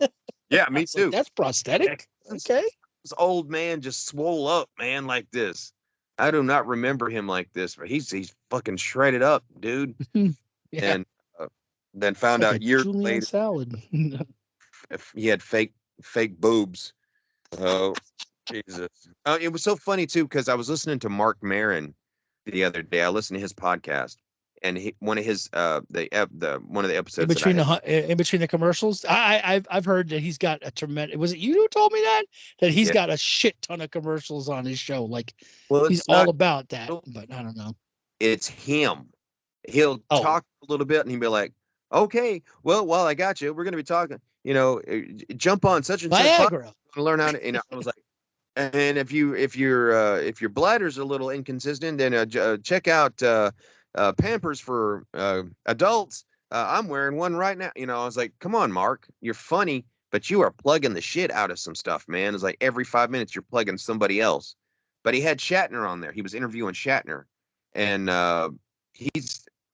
Yeah, me too. Like, that's prosthetic. Okay. This old man just swole up, man, like this. I do not remember him like this, but he's fucking shredded up, dude. Yeah. And then found out years Julienne later salad. he had fake boobs. Oh, Jesus. It was so funny too, because I was listening to Mark Maron the other day. I listened to his podcast, and one of his one of the episodes in between the commercials. I've heard that he's got a tremendous. Was it you who told me that he's got a shit ton of commercials on his show? Like, well, he's all about that, but I don't know. It's him. He'll talk a little bit, and he'll be like, "Okay, well, while I got you, we're going to be talking. Jump on such and Viagra. such to learn how to." I was like, and if your bladder's a little inconsistent, then check out Pampers for adults. I'm wearing one right now. I was like, come on, Mark, you're funny, but you are plugging the shit out of some stuff, man. It's like every 5 minutes you're plugging somebody else. But he had Shatner on there. He was interviewing Shatner, and I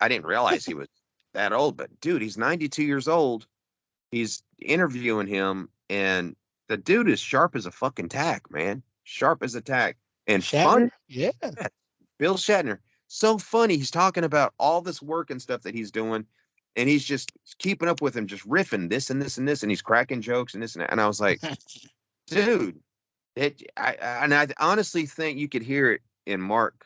didn't realize he was that old, but dude, he's 92 years old. He's interviewing him, and the dude is sharp as a fucking tack, man. Sharp as a tack. And Shatner? Fun. Yeah. Bill Shatner. So funny. He's talking about all this work and stuff that he's doing, and he's just keeping up with him, just riffing this and this and this, and he's cracking jokes and this and that. And I was like, dude, I honestly think you could hear it in Mark,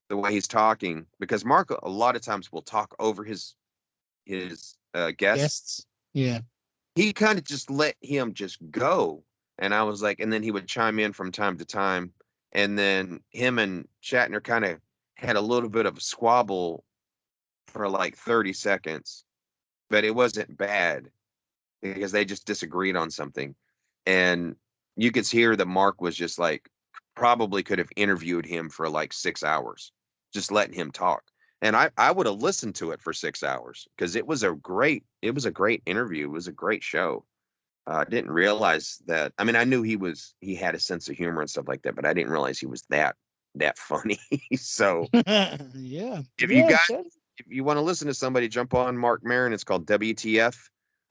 the way he's talking, because Mark a lot of times will talk over his guests. Yeah. He kind of just let him just go. And I was like, and then he would chime in from time to time. And then him and Shatner kind of had a little bit of a squabble for like 30 seconds, but it wasn't bad because they just disagreed on something. And you could hear that Mark was just like, probably could have interviewed him for like 6 hours, just letting him talk. And I would have listened to it for 6 hours because it was a great interview. It was a great show. I didn't realize that. I mean, I knew he had a sense of humor and stuff like that, but I didn't realize he was that funny. So yeah. If you want to listen to somebody, jump on Mark Maron. It's called WTF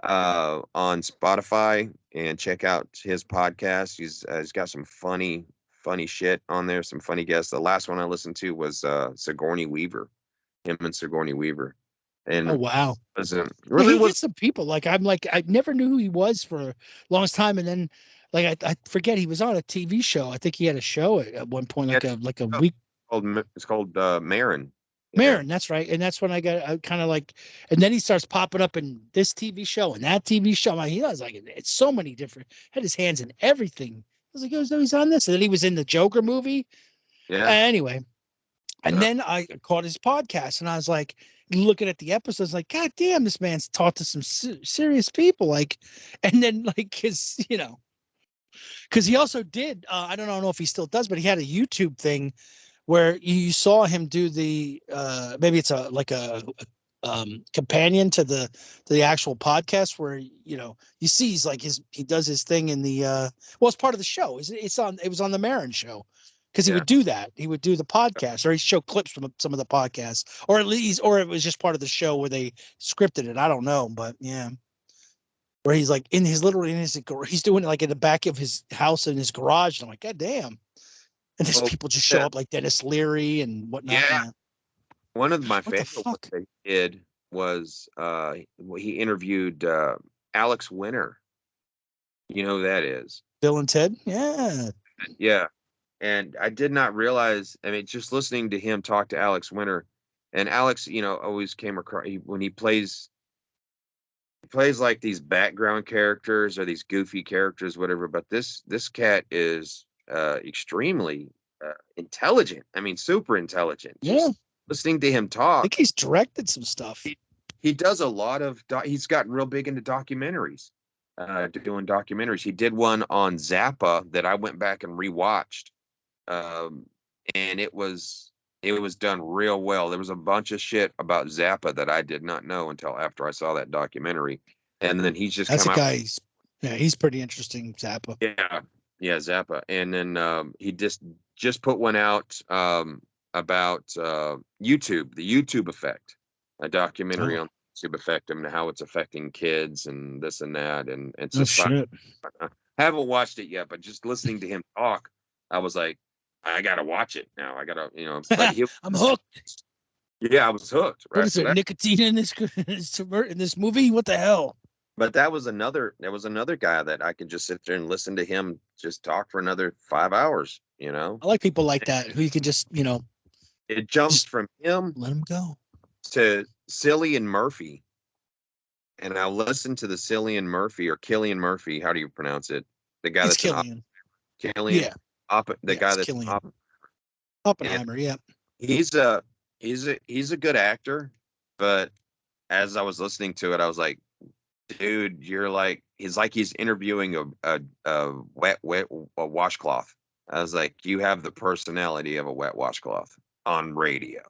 on Spotify, and check out his podcast. He's got some funny shit on there, some funny guests. The last one I listened to was Sigourney Weaver. Him and Sigourney Weaver. And oh wow, really was some people like I never knew who he was for a long time, and then like I forget he was on a TV show. I think he had a show at one point, like a week. It's called Maron. Maron, that's right, and that's when I kind of like, and then he starts popping up in this TV show and that TV show. He was like, it's so many different. Had his hands in everything. I was like, oh, he's on this, and then he was in the Joker movie. Yeah. Anyway, and then I caught his podcast, and I was like, looking at the episodes, like, God damn, this man's talked to some serious people. Like, and then like his, because he also did. I don't know if he still does, but he had a YouTube thing where you saw him do the maybe it's a companion to the actual podcast where you see he's like he does his thing in the it's part of the show. It was on the Maron show. Because he would do that. He would do the podcast, or he'd show clips from some of the podcasts, or at least, or it was just part of the show where they scripted it. I don't know, but yeah. Where he's like he's doing it like in the back of his house in his garage. And I'm like, God damn. And there's people just show up like Dennis Leary and whatnot. Yeah. One of my favorite ones they did was he interviewed Alex Winter. You know who that is? Bill and Ted? Yeah. Yeah. And I did not realize, I mean, just listening to him talk to Alex Winter, and Alex, always came across when he plays like these background characters or these goofy characters, whatever. But this cat is extremely intelligent. I mean, super intelligent. Yeah. Just listening to him talk. I think he's directed some stuff. he does a lot of he's gotten real big into documentaries, doing documentaries. He did one on Zappa that I went back and rewatched, and it was done real well. There was a bunch of shit about Zappa that I did not know until after I saw that documentary, and then he's just That's come a out. guy. He's pretty interesting, Zappa. Yeah, Zappa, and then he just put one out about YouTube, the YouTube effect, a documentary Oh, on the YouTube effect and how it's affecting kids and this and that, and it's no just fun. shit. I haven't watched it yet, but just listening to him talk, I was like, I gotta watch it now. I gotta, but I'm hooked. yeah, I was hooked, What right? is So there? that, Nicotine in this in this movie? What the hell? but that was another guy that I could just sit there and listen to him just talk for another 5 hours. I like people like that who you can just, It jumps just from him let them go. to Cillian Murphy, and I listened to the Cillian Murphy or Killian Murphy. How do you pronounce it? The guy It's that's Killian. Killian, Yeah. the Yeah, guy it's that's Killian. and Oppenheimer. Yeah. he's a good actor, but as I was listening to it, I was like, dude, he's interviewing a wet a washcloth. I was like, you have the personality of a wet washcloth on radio,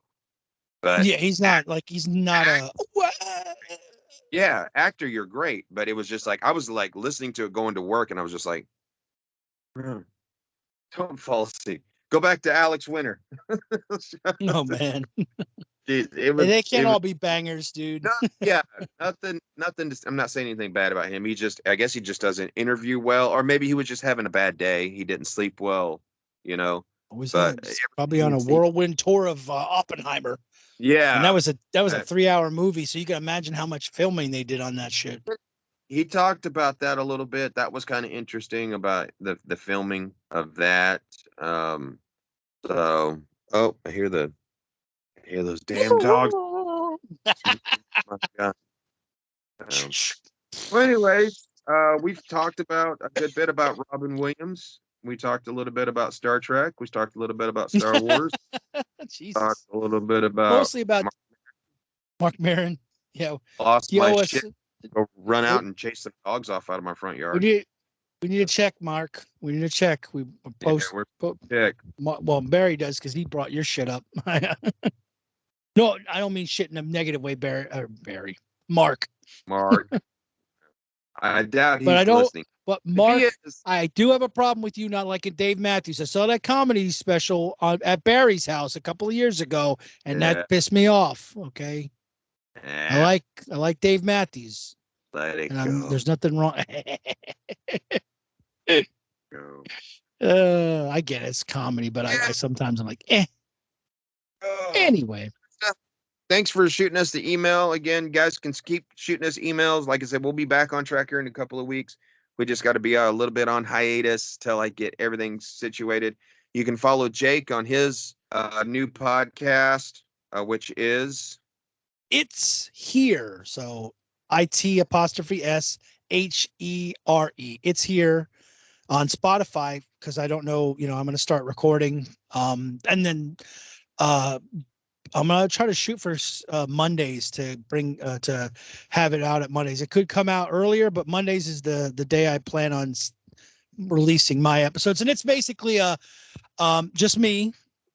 but Yeah. He's not a. yeah, actor, you're great. But it was just like I was like listening to it going to work, and I was just like, "Hmm, don't fall asleep. Go back to Alex Winter. No, man. It was They it can't was all be bangers, dude. not, yeah, nothing. I'm not saying anything bad about him. I guess he just doesn't interview well, or maybe he was just having a bad day. He didn't sleep well, you know. Always But has. Probably on a everything whirlwind tour of Oppenheimer. And yeah, that was a uh, 3 hour movie, so you can imagine how much filming they did on that shit. he talked about that a little bit. That was kind of interesting about the filming of that. Um, so, oh, I hear those damn dogs. My God. Um, well, anyways, we've talked about a good bit about Robin Williams. We talked a little bit about Star Trek. We talked a little bit about Star Wars. Talked Jesus. a little bit about Mostly about Mark Maron. Yeah. lost my Yo, shit. Go run we out and chase some dogs off out of my front we yard. need we need to check, Mark. We need to check. We Yeah, post, we're po- sick. well, Barry does because he brought your shit up. No, I don't mean shit in a negative way, Barry. Mark. Mark. I doubt But I he's don't. listening. But If he Mark, is, I do have a problem with you not liking Dave Matthews. I saw that comedy special at Barry's house a couple of years ago, and yeah, that pissed me off. Okay, I eh, like I like Dave Matthews, let it and go. there's nothing wrong. Go. I get it, it's comedy, but I sometimes I'm like, Oh. anyway. Thanks for shooting us the email again. Guys can keep shooting us emails. Like I said, we'll be back on track here in a couple of weeks. We just got to be a little bit on hiatus till I get everything situated. You can follow Jake on his new podcast, which is It's here. So IT''SHERE. It's here on Spotify because I don't know, I'm going to start recording. And then I'm going to try to shoot for Mondays to bring to have it out at Mondays. It could come out earlier, but Mondays is the day I plan on releasing my episodes. And it's basically just me.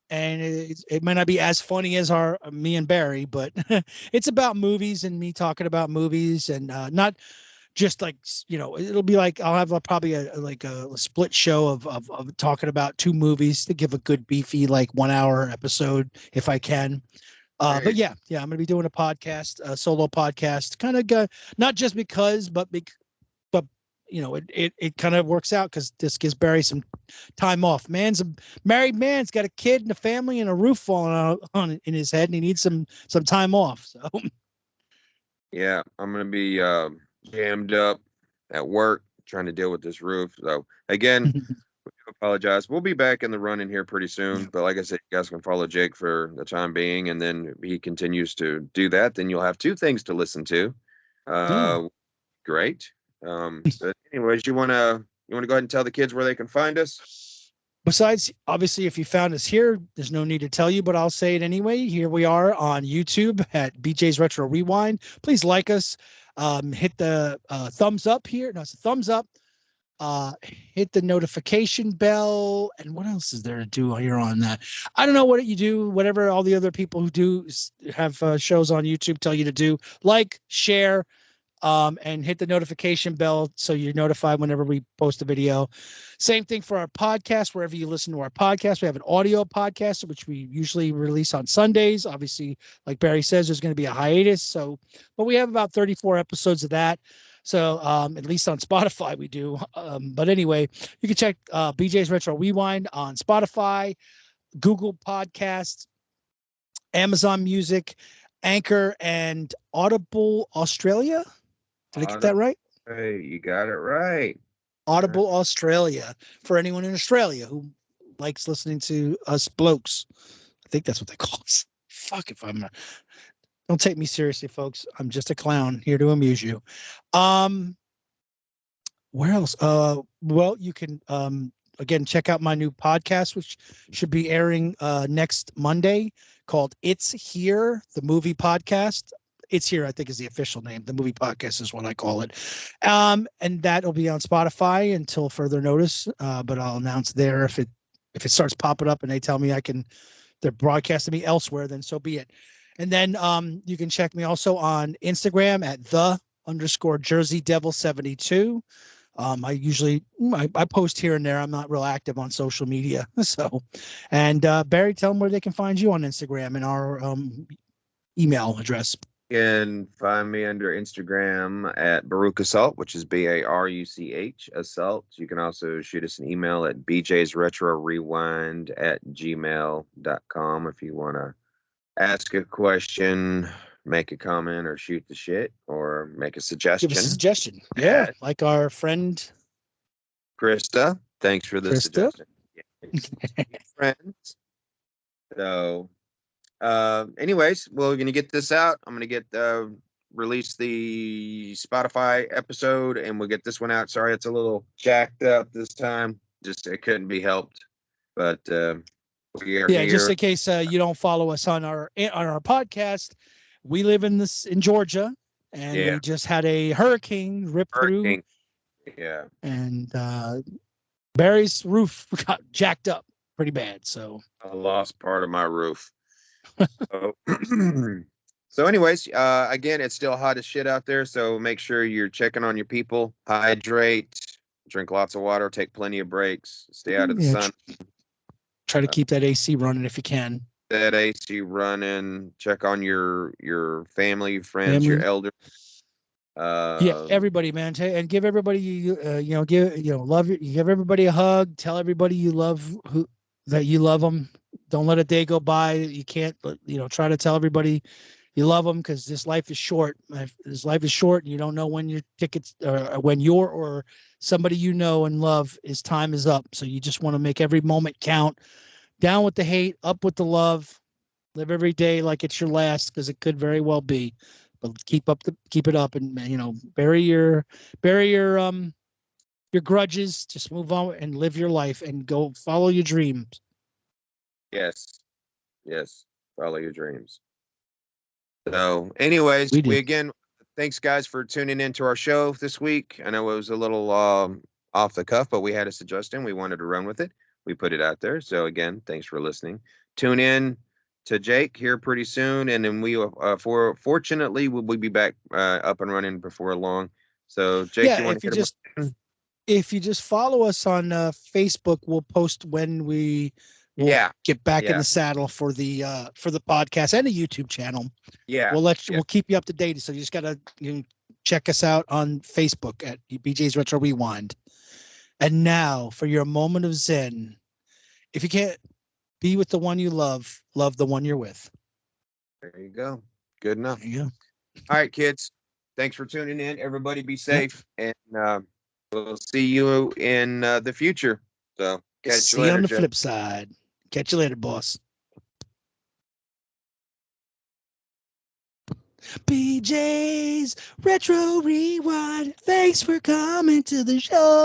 And it might not be as funny as me and Barry, but it's about movies and me talking about movies and not just like, it'll be like I'll have probably a split show of talking about two movies to give a good beefy like 1 hour episode if I can. But yeah, I'm gonna be doing a podcast, a solo podcast, kind of not just because, but it kind of works out because this gives Barry some time off. Man's a married man's got a kid and a family and a roof falling out on in his head, and he needs some time off. So yeah, I'm gonna be jammed up at work trying to deal with this roof. So again, apologize. We'll be back in the running here pretty soon. yeah. But like I said, you guys can follow Jake for the time being, and then he continues to do that. Then you'll have two things to listen to. Great. But anyways, you wanna go ahead and tell the kids where they can find us? Besides, obviously, if you found us here, there's no need to tell you, but I'll say it anyway. Here we are on YouTube at BJ's Retro Rewind. Please like us. Hit the thumbs up here. No, it's a thumbs up. Hit the notification bell. And what else is there to do here on that? I don't know what you do, whatever all the other people who do have shows on YouTube tell you to do. Like, share, and hit the notification bell so you're notified whenever we post a video. Same thing for our podcast, wherever you listen to our podcast. We have an audio podcast, which we usually release on Sundays. Obviously, like Barry says, there's going to be a hiatus. But we have about 34 episodes of that. So at least on Spotify we do. But anyway, you can check BJ's Retro Rewind on Spotify, Google Podcasts, Amazon Music, Anchor, and Audible Australia. Did I get that right? Hey, you got it right. Audible Australia, for anyone in Australia who likes listening to us blokes. I think that's what they call us. Fuck if I'm not. Don't take me seriously, folks. I'm just a clown here to amuse you. Where else? Well, you can again check out my new podcast, which should be airing next Monday, called It's Here, the movie podcast. It's Here, I think, is the official name. The movie podcast is what I call it. And that'll be on Spotify until further notice. But I'll announce there if it starts popping up and they tell me they're broadcasting me elsewhere, then so be it. And then you can check me also on Instagram at _JerseyDevil72. I post here and there. I'm not real active on social media. So, and Barry, tell them where they can find you on Instagram and our email address. You can find me under Instagram at Baruch Assault, which is BARUCH Assault. You can also shoot us an email at bjsretrorewind@gmail.com if you want to ask a question, make a comment, or shoot the shit, or make a suggestion. Give us a suggestion. Yeah, like our friend Krista. Thanks for the suggestion. Yeah, friends. So, anyways, we're gonna get this out. I'm gonna get release the Spotify episode, and we'll get this one out. Sorry, it's a little jacked up this time. Just it couldn't be helped, but we are here. Just in case you don't follow us on our podcast, we live in Georgia, and we just had a hurricane rip through. Yeah, and Barry's roof got jacked up pretty bad. So I lost part of my roof. So anyways, again, it's still hot as shit out there, so make sure you're checking on your people. Hydrate, drink lots of water, take plenty of breaks, stay out of the sun. Try to keep that AC running if you can. That AC running. Check on your family, friends, your elders. Everybody, man, and give everybody give everybody a hug. Tell everybody you love that you love them. Don't let a day go by that you can't. Try to tell everybody you love them, because this life is short. This life is short, and you don't know when your tickets, when your or somebody you know and love time is up. So you just want to make every moment count. Down with the hate, up with the love. Live every day like it's your last, because it could very well be. But keep it up, and bury your grudges. Just move on and live your life and go follow your dreams. Yes, follow your dreams. So, anyways, we again, thanks guys for tuning into our show this week. I know it was a little off the cuff, but we had a suggestion. We wanted to run with it. We put it out there. So again, thanks for listening. Tune in to Jake here pretty soon, and then we fortunately we'll be back up and running before long. So Jake, if you just follow us on Facebook, we'll post when we get back in the saddle for the podcast and the YouTube channel. We'll keep you up to date. So you just gotta check us out on Facebook at BJ's Retro Rewind. And now for your moment of zen. If you can't be with the one you love the one you're with. There you go. Good enough. There you go. All right, kids. Thanks for tuning in. Everybody be safe. And we'll see you in the future. So catch you later, on the flip side. Catch you later, boss. BJ's Retro Rewind. Thanks for coming to the show.